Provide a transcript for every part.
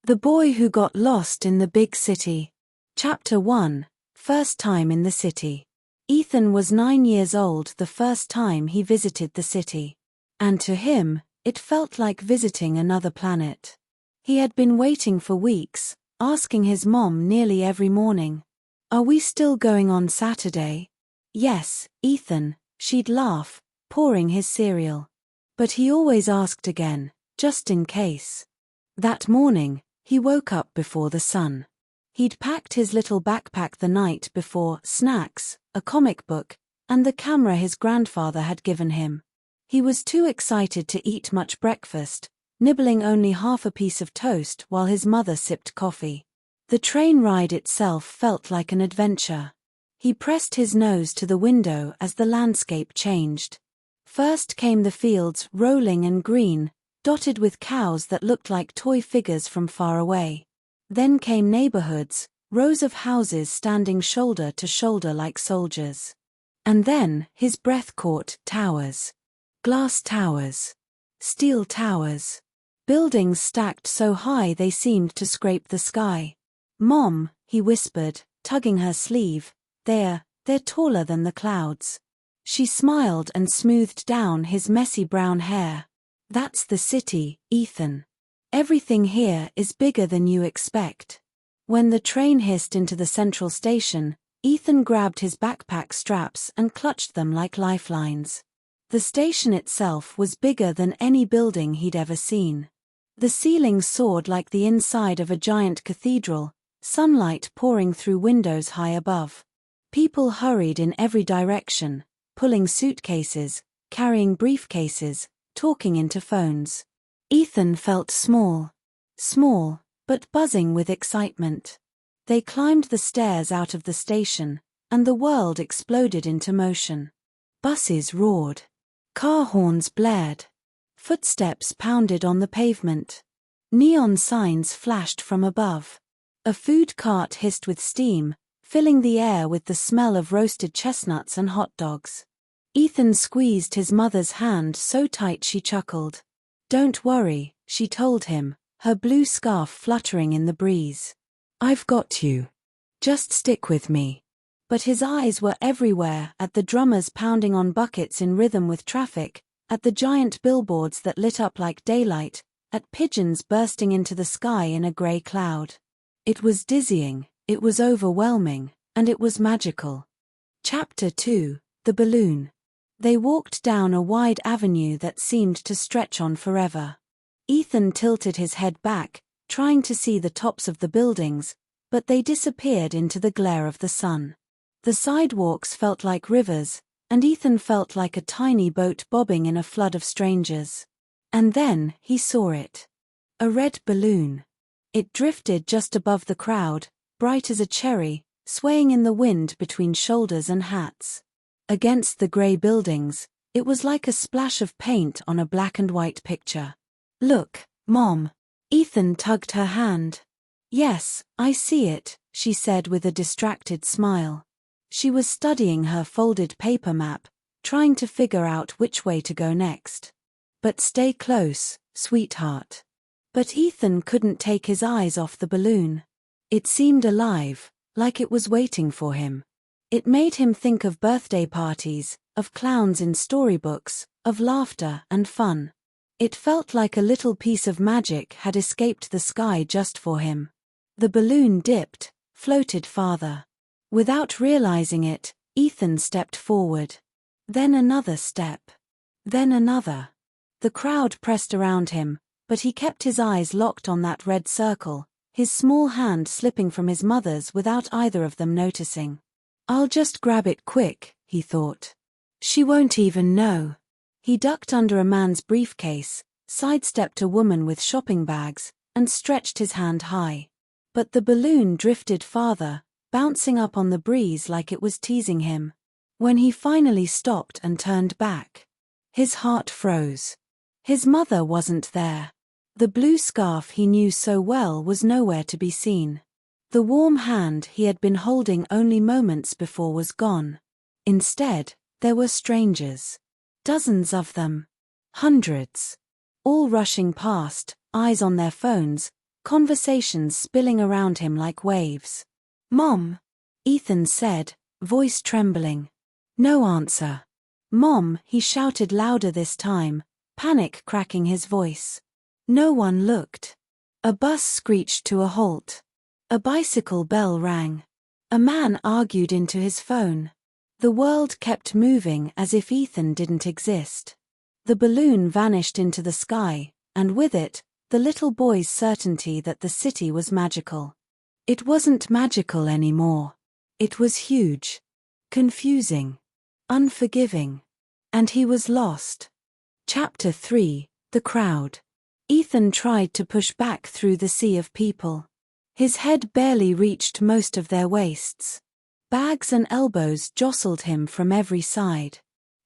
The Boy Who Got Lost in the Big City. Chapter 1. First Time in the City. Ethan was 9 years old the first time he visited the city. And to him, it felt like visiting another planet. He had been waiting for weeks, asking his mom nearly every morning, "Are we still going on Saturday?" "Yes, Ethan," she'd laugh, pouring his cereal. But he always asked again, just in case. That morning, he woke up before the sun. He'd packed his little backpack the night before, snacks, a comic book, and the camera his grandfather had given him. He was too excited to eat much breakfast, nibbling only half a piece of toast while his mother sipped coffee. The train ride itself felt like an adventure. He pressed his nose to the window as the landscape changed. First came the fields, rolling and green, dotted with cows that looked like toy figures from far away. Then came neighborhoods, rows of houses standing shoulder to shoulder like soldiers. And then, his breath caught, towers. Glass towers. Steel towers. Buildings stacked so high they seemed to scrape the sky. "Mom," he whispered, tugging her sleeve, they're taller than the clouds." She smiled and smoothed down his messy brown hair. "That's the city, Ethan. Everything here is bigger than you expect." When the train hissed into the central station, Ethan grabbed his backpack straps and clutched them like lifelines. The station itself was bigger than any building he'd ever seen. The ceiling soared like the inside of a giant cathedral, sunlight pouring through windows high above. People hurried in every direction, pulling suitcases, carrying briefcases, talking into phones. Ethan felt small, but buzzing with excitement. They climbed the stairs out of the station, and the world exploded into motion. Buses roared. Car horns blared. Footsteps pounded on the pavement. Neon signs flashed from above. A food cart hissed with steam, filling the air with the smell of roasted chestnuts and hot dogs. Ethan squeezed his mother's hand so tight she chuckled. "Don't worry," she told him, her blue scarf fluttering in the breeze. "I've got you. Just stick with me." But his eyes were everywhere, at the drummers pounding on buckets in rhythm with traffic, at the giant billboards that lit up like daylight, at pigeons bursting into the sky in a gray cloud. It was dizzying, it was overwhelming, and it was magical. Chapter 2. The Balloon. They walked down a wide avenue that seemed to stretch on forever. Ethan tilted his head back, trying to see the tops of the buildings, but they disappeared into the glare of the sun. The sidewalks felt like rivers, and Ethan felt like a tiny boat bobbing in a flood of strangers. And then, he saw it. A red balloon. It drifted just above the crowd, bright as a cherry, swaying in the wind between shoulders and hats. Against the gray buildings, it was like a splash of paint on a black and white picture. "Look, Mom." Ethan tugged her hand. "Yes, I see it," she said with a distracted smile. She was studying her folded paper map, trying to figure out which way to go next. "But stay close, sweetheart." But Ethan couldn't take his eyes off the balloon. It seemed alive, like it was waiting for him. It made him think of birthday parties, of clowns in storybooks, of laughter and fun. It felt like a little piece of magic had escaped the sky just for him. The balloon dipped, floated farther. Without realizing it, Ethan stepped forward. Then another step. Then another. The crowd pressed around him, but he kept his eyes locked on that red circle, his small hand slipping from his mother's without either of them noticing. "I'll just grab it quick," he thought. "She won't even know." He ducked under a man's briefcase, sidestepped a woman with shopping bags, and stretched his hand high. But the balloon drifted farther, bouncing up on the breeze like it was teasing him. When he finally stopped and turned back, his heart froze. His mother wasn't there. The blue scarf he knew so well was nowhere to be seen. The warm hand he had been holding only moments before was gone. Instead, there were strangers. Dozens of them. Hundreds. All rushing past, eyes on their phones, conversations spilling around him like waves. "Mom," Ethan said, voice trembling. No answer. "Mom," he shouted louder this time, panic cracking his voice. No one looked. A bus screeched to a halt. A bicycle bell rang. A man argued into his phone. The world kept moving as if Ethan didn't exist. The balloon vanished into the sky, and with it, the little boy's certainty that the city was magical. It wasn't magical anymore. It was huge. Confusing. Unforgiving. And he was lost. Chapter 3: The Crowd. Ethan tried to push back through the sea of people. His head barely reached most of their waists. Bags and elbows jostled him from every side.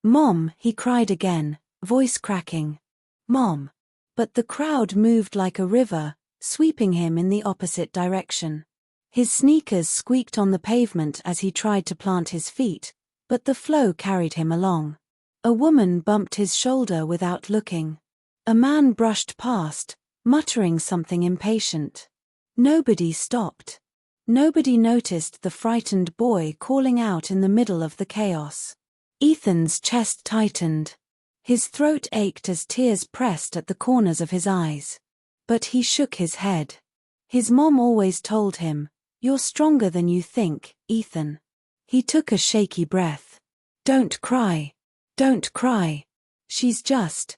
"Mom," he cried again, voice cracking. "Mom." But the crowd moved like a river, sweeping him in the opposite direction. His sneakers squeaked on the pavement as he tried to plant his feet, but the flow carried him along. A woman bumped his shoulder without looking. A man brushed past, muttering something impatient. Nobody stopped. Nobody noticed the frightened boy calling out in the middle of the chaos. Ethan's chest tightened. His throat ached as tears pressed at the corners of his eyes. But he shook his head. His mom always told him, "You're stronger than you think, Ethan." He took a shaky breath. "Don't cry. Don't cry. She's just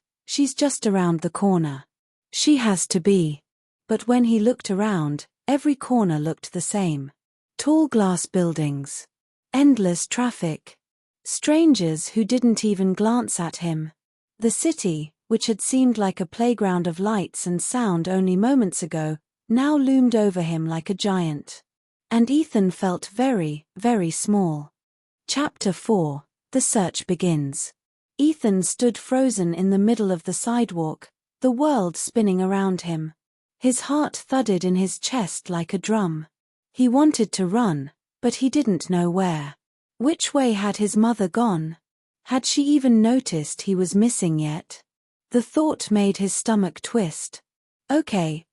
around the corner. She has to be." But when he looked around, every corner looked the same. Tall glass buildings. Endless traffic. Strangers who didn't even glance at him. The city, which had seemed like a playground of lights and sound only moments ago, now loomed over him like a giant. And Ethan felt very, very small. Chapter 4: The Search Begins. Ethan stood frozen in the middle of the sidewalk, the world spinning around him. His heart thudded in his chest like a drum. He wanted to run, but he didn't know where. Which way had his mother gone? Had she even noticed he was missing yet? The thought made his stomach twist. Okay,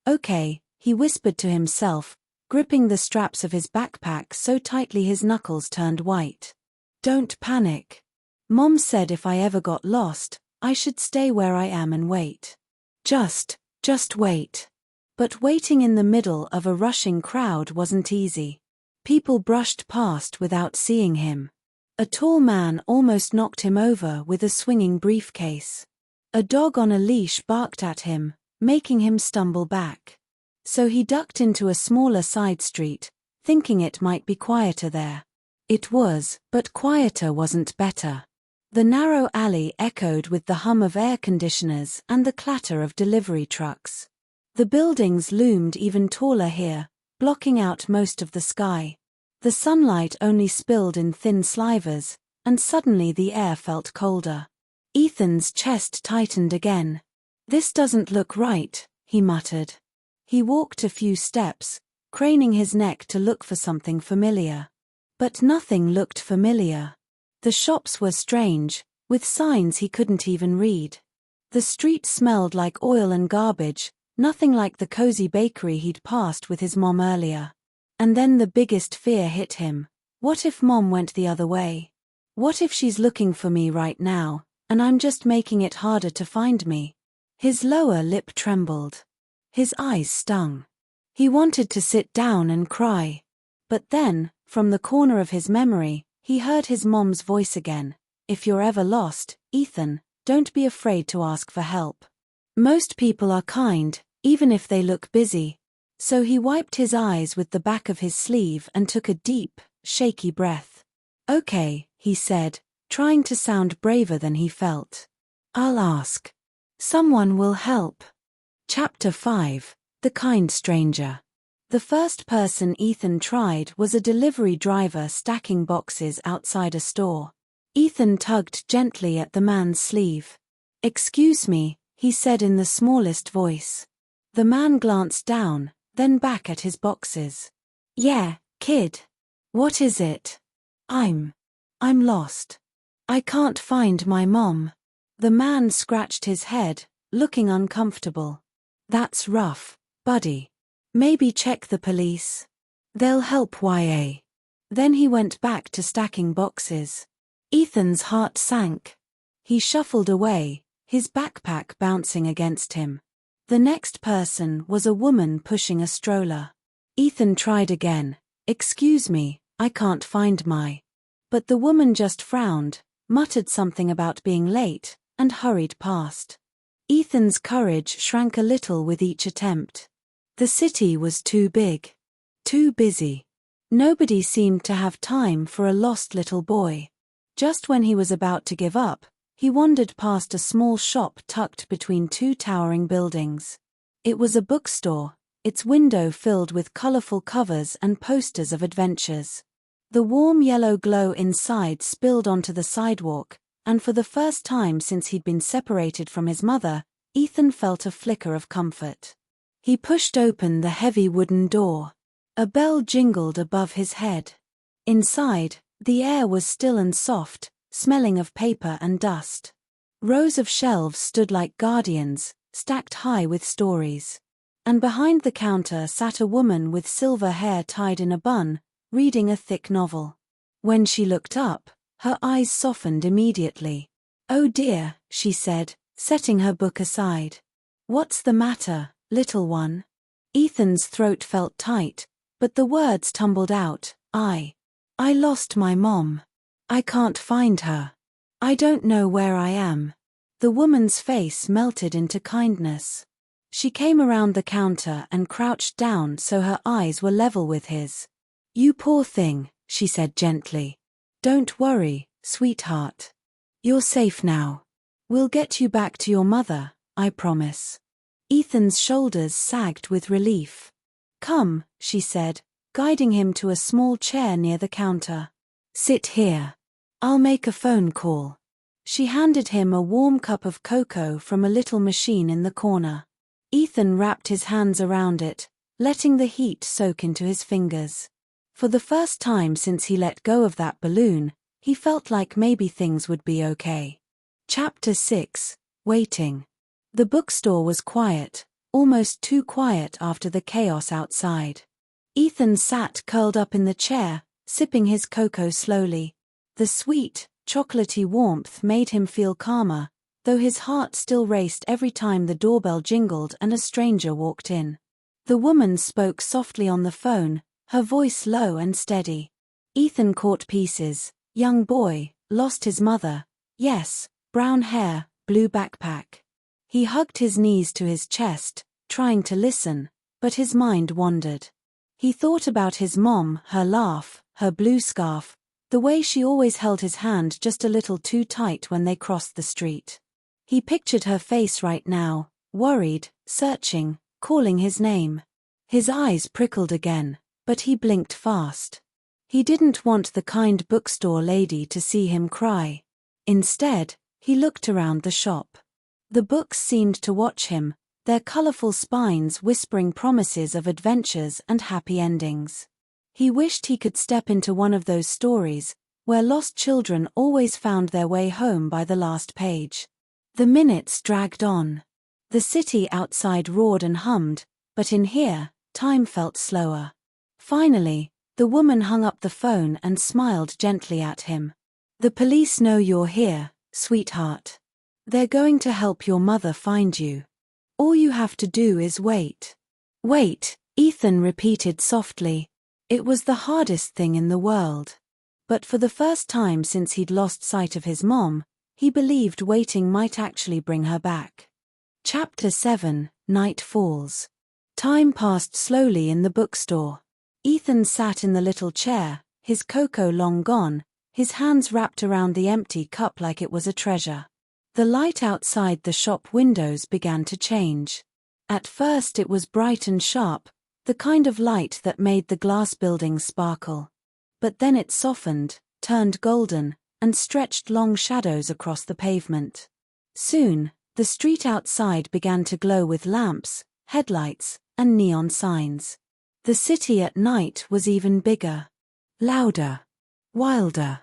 he whispered to himself, gripping the straps of his backpack so tightly his knuckles turned white. "Don't panic. Mom said if I ever got lost, I should stay where I am and wait. Just wait." But waiting in the middle of a rushing crowd wasn't easy. People brushed past without seeing him. A tall man almost knocked him over with a swinging briefcase. A dog on a leash barked at him, making him stumble back. So he ducked into a smaller side street, thinking it might be quieter there. It was, but quieter wasn't better. The narrow alley echoed with the hum of air conditioners and the clatter of delivery trucks. The buildings loomed even taller here, blocking out most of the sky. The sunlight only spilled in thin slivers, and suddenly the air felt colder. Ethan's chest tightened again. "This doesn't look right," he muttered. He walked a few steps, craning his neck to look for something familiar. But nothing looked familiar. The shops were strange, with signs he couldn't even read. The street smelled like oil and garbage, nothing like the cozy bakery he'd passed with his mom earlier. And then the biggest fear hit him. What if Mom went the other way? What if she's looking for me right now, and I'm just making it harder to find me? His lower lip trembled. His eyes stung. He wanted to sit down and cry. But then, from the corner of his memory, he heard his mom's voice again. "If you're ever lost, Ethan, don't be afraid to ask for help. Most people are kind, even if they look busy." So he wiped his eyes with the back of his sleeve and took a deep, shaky breath. "Okay," he said, trying to sound braver than he felt. "I'll ask. Someone will help." Chapter 5: The Kind Stranger. The first person Ethan tried was a delivery driver stacking boxes outside a store. Ethan tugged gently at the man's sleeve. "Excuse me," he said in the smallest voice. The man glanced down, then back at his boxes. "Yeah, kid. What is it?" I'm lost. I can't find my mom." The man scratched his head, looking uncomfortable. "That's rough, buddy. Maybe check the police. They'll help YA. Then he went back to stacking boxes. Ethan's heart sank. He shuffled away, his backpack bouncing against him. The next person was a woman pushing a stroller. Ethan tried again. "Excuse me, I can't find my..." But the woman just frowned, muttered something about being late, and hurried past. Ethan's courage shrank a little with each attempt. The city was too big. Too busy. Nobody seemed to have time for a lost little boy. Just when he was about to give up, he wandered past a small shop tucked between two towering buildings. It was a bookstore, its window filled with colorful covers and posters of adventures. The warm yellow glow inside spilled onto the sidewalk, and for the first time since he'd been separated from his mother, Ethan felt a flicker of comfort. He pushed open the heavy wooden door. A bell jingled above his head. Inside, the air was still and soft, smelling of paper and dust. Rows of shelves stood like guardians, stacked high with stories. And behind the counter sat a woman with silver hair tied in a bun, reading a thick novel. When she looked up, her eyes softened immediately. "Oh dear," she said, setting her book aside. "What's the matter, little one?" Ethan's throat felt tight, but the words tumbled out. I lost my mom. I can't find her. I don't know where I am." The woman's face melted into kindness. She came around the counter and crouched down so her eyes were level with his. "You poor thing," she said gently. "Don't worry, sweetheart. You're safe now. We'll get you back to your mother, I promise." Ethan's shoulders sagged with relief. "Come," she said, guiding him to a small chair near the counter. "Sit here. I'll make a phone call." She handed him a warm cup of cocoa from a little machine in the corner. Ethan wrapped his hands around it, letting the heat soak into his fingers. For the first time since he let go of that balloon, he felt like maybe things would be okay. Chapter 6, Waiting. The bookstore was quiet, almost too quiet after the chaos outside. Ethan sat curled up in the chair, sipping his cocoa slowly. The sweet, chocolatey warmth made him feel calmer, though his heart still raced every time the doorbell jingled and a stranger walked in. The woman spoke softly on the phone, her voice low and steady. Ethan caught pieces. Young boy, lost his mother. Yes, brown hair, blue backpack. He hugged his knees to his chest, trying to listen, but his mind wandered. He thought about his mom, her laugh, her blue scarf, the way she always held his hand just a little too tight when they crossed the street. He pictured her face right now, worried, searching, calling his name. His eyes prickled again, but he blinked fast. He didn't want the kind bookstore lady to see him cry. Instead, he looked around the shop. The books seemed to watch him, their colorful spines whispering promises of adventures and happy endings. He wished he could step into one of those stories, where lost children always found their way home by the last page. The minutes dragged on. The city outside roared and hummed, but in here, time felt slower. Finally, the woman hung up the phone and smiled gently at him. "The police know you're here, sweetheart. They're going to help your mother find you. All you have to do is wait." "Wait," Ethan repeated softly. It was the hardest thing in the world. But for the first time since he'd lost sight of his mom, he believed waiting might actually bring her back. Chapter 7, Night Falls. Time passed slowly in the bookstore. Ethan sat in the little chair, his cocoa long gone, his hands wrapped around the empty cup like it was a treasure. The light outside the shop windows began to change. At first it was bright and sharp, the kind of light that made the glass buildings sparkle. But then it softened, turned golden, and stretched long shadows across the pavement. Soon, the street outside began to glow with lamps, headlights, and neon signs. The city at night was even bigger. Louder. Wilder.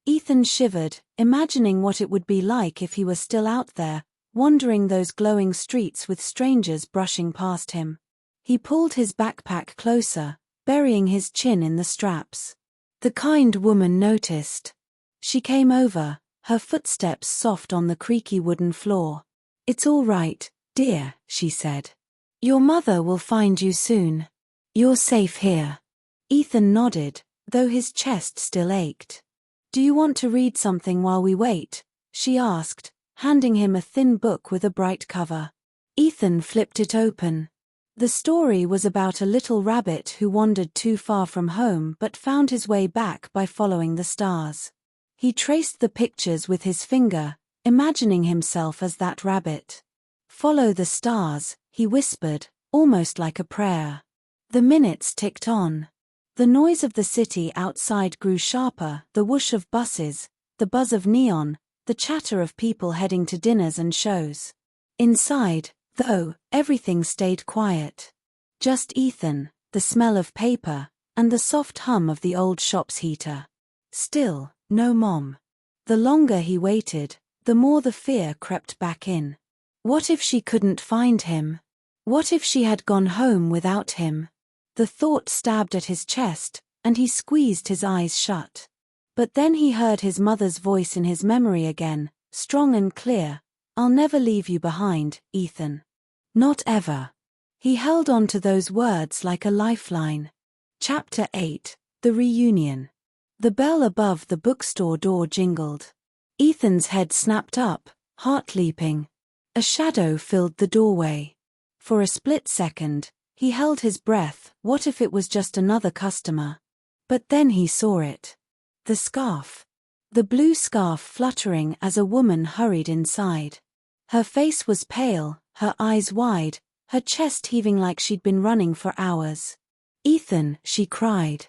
Ethan shivered, imagining what it would be like if he were still out there, wandering those glowing streets with strangers brushing past him. He pulled his backpack closer, burying his chin in the straps. The kind woman noticed. She came over, her footsteps soft on the creaky wooden floor. "It's all right, dear," she said. "Your mother will find you soon. You're safe here." Ethan nodded, though his chest still ached. "Do you want to read something while we wait?" she asked, handing him a thin book with a bright cover. Ethan flipped it open. The story was about a little rabbit who wandered too far from home but found his way back by following the stars. He traced the pictures with his finger, imagining himself as that rabbit. "Follow the stars," he whispered, almost like a prayer. The minutes ticked on. The noise of the city outside grew sharper, the whoosh of buses, the buzz of neon, the chatter of people heading to dinners and shows. Inside, though, everything stayed quiet. Just Ethan, the smell of paper, and the soft hum of the old shop's heater. Still, no Mom. The longer he waited, the more the fear crept back in. What if she couldn't find him? What if she had gone home without him? The thought stabbed at his chest, and he squeezed his eyes shut. But then he heard his mother's voice in his memory again, strong and clear. "I'll never leave you behind, Ethan. Not ever." He held on to those words like a lifeline. Chapter 8: The Reunion. The bell above the bookstore door jingled. Ethan's head snapped up, heart leaping. A shadow filled the doorway. For a split second, he held his breath. What if it was just another customer? But then he saw it. The scarf. The blue scarf fluttering as a woman hurried inside. Her face was pale, her eyes wide, her chest heaving like she'd been running for hours. "Ethan," she cried.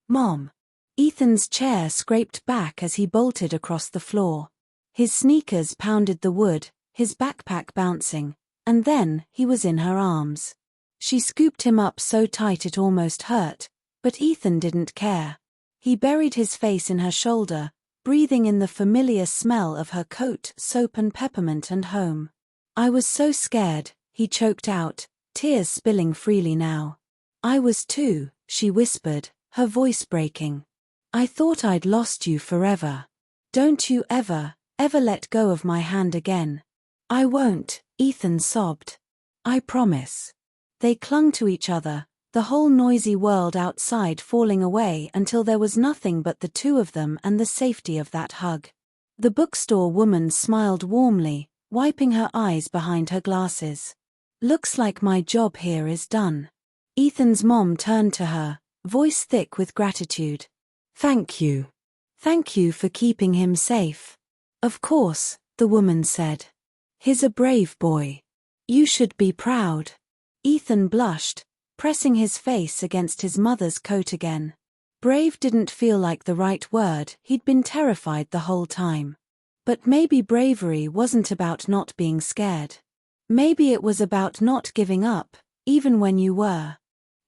"Mom." Ethan's chair scraped back as he bolted across the floor. His sneakers pounded the wood, his backpack bouncing, and then he was in her arms. She scooped him up so tight it almost hurt, but Ethan didn't care. He buried his face in her shoulder, breathing in the familiar smell of her coat, soap and peppermint and home. "I was so scared," he choked out, tears spilling freely now. "I was too," she whispered, her voice breaking. "I thought I'd lost you forever. Don't you ever let go of my hand again." "I won't," Ethan sobbed. "I promise." They clung to each other, the whole noisy world outside falling away until there was nothing but the two of them and the safety of that hug. The bookstore woman smiled warmly, wiping her eyes behind her glasses. "Looks like my job here is done." Ethan's mom turned to her, voice thick with gratitude. "Thank you. Thank you for keeping him safe." "Of course," the woman said. "He's a brave boy. You should be proud." Ethan blushed, pressing his face against his mother's coat again. Brave didn't feel like the right word, he'd been terrified the whole time. But maybe bravery wasn't about not being scared. Maybe it was about not giving up, even when you were.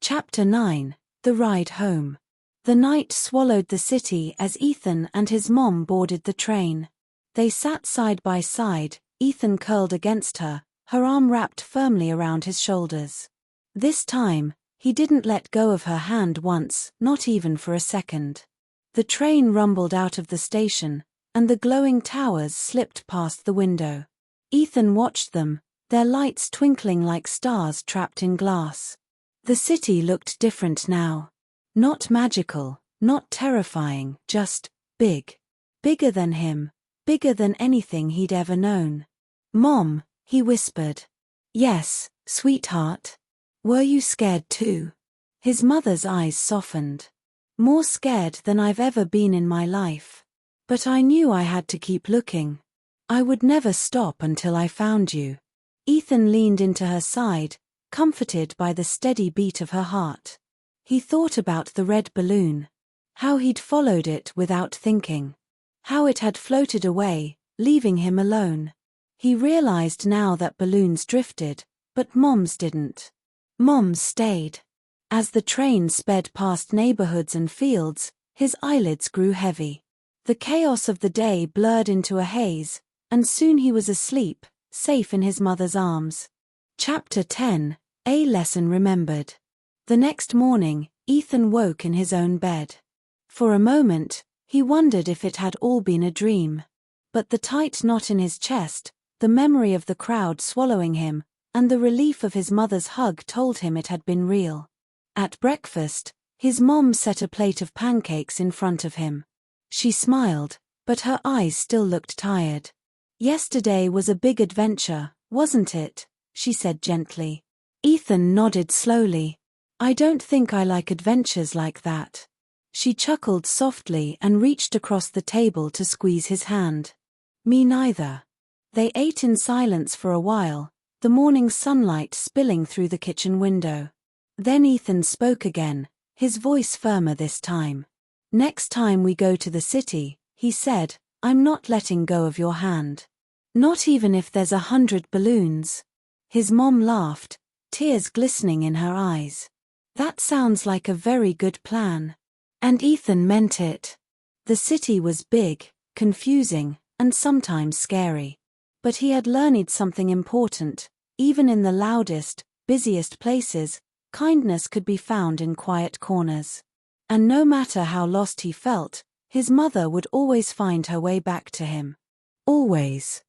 Chapter 9: The Ride Home. The night swallowed the city as Ethan and his mom boarded the train. They sat side by side, Ethan curled against her, her arm wrapped firmly around his shoulders. This time, he didn't let go of her hand once, not even for a second. The train rumbled out of the station, and the glowing towers slipped past the window. Ethan watched them, their lights twinkling like stars trapped in glass. The city looked different now. Not magical, not terrifying, just big. Bigger than him, bigger than anything he'd ever known. "Mom," he whispered. "Yes, sweetheart. Were you scared too?" His mother's eyes softened. "More scared than I've ever been in my life. But I knew I had to keep looking. I would never stop until I found you." Ethan leaned into her side, comforted by the steady beat of her heart. He thought about the red balloon. How he'd followed it without thinking. How it had floated away, leaving him alone. He realized now that balloons drifted, but Mom's didn't. Mom's stayed. As the train sped past neighborhoods and fields, his eyelids grew heavy. The chaos of the day blurred into a haze, and soon he was asleep, safe in his mother's arms. Chapter 10: A lesson remembered. The next morning, Ethan woke in his own bed. For a moment, he wondered if it had all been a dream. But the tight knot in his chest, the memory of the crowd swallowing him, and the relief of his mother's hug told him it had been real. At breakfast, his mom set a plate of pancakes in front of him. She smiled, but her eyes still looked tired. "Yesterday was a big adventure, wasn't it?" she said gently. Ethan nodded slowly. "I don't think I like adventures like that." She chuckled softly and reached across the table to squeeze his hand. "Me neither." They ate in silence for a while, the morning sunlight spilling through the kitchen window. Then Ethan spoke again, his voice firmer this time. "Next time we go to the city," he said, "I'm not letting go of your hand. Not even if there's 100 balloons." His mom laughed, tears glistening in her eyes. "That sounds like a very good plan." And Ethan meant it. The city was big, confusing, and sometimes scary. But he had learned something important. Even in the loudest, busiest places, kindness could be found in quiet corners. And no matter how lost he felt, his mother would always find her way back to him. Always.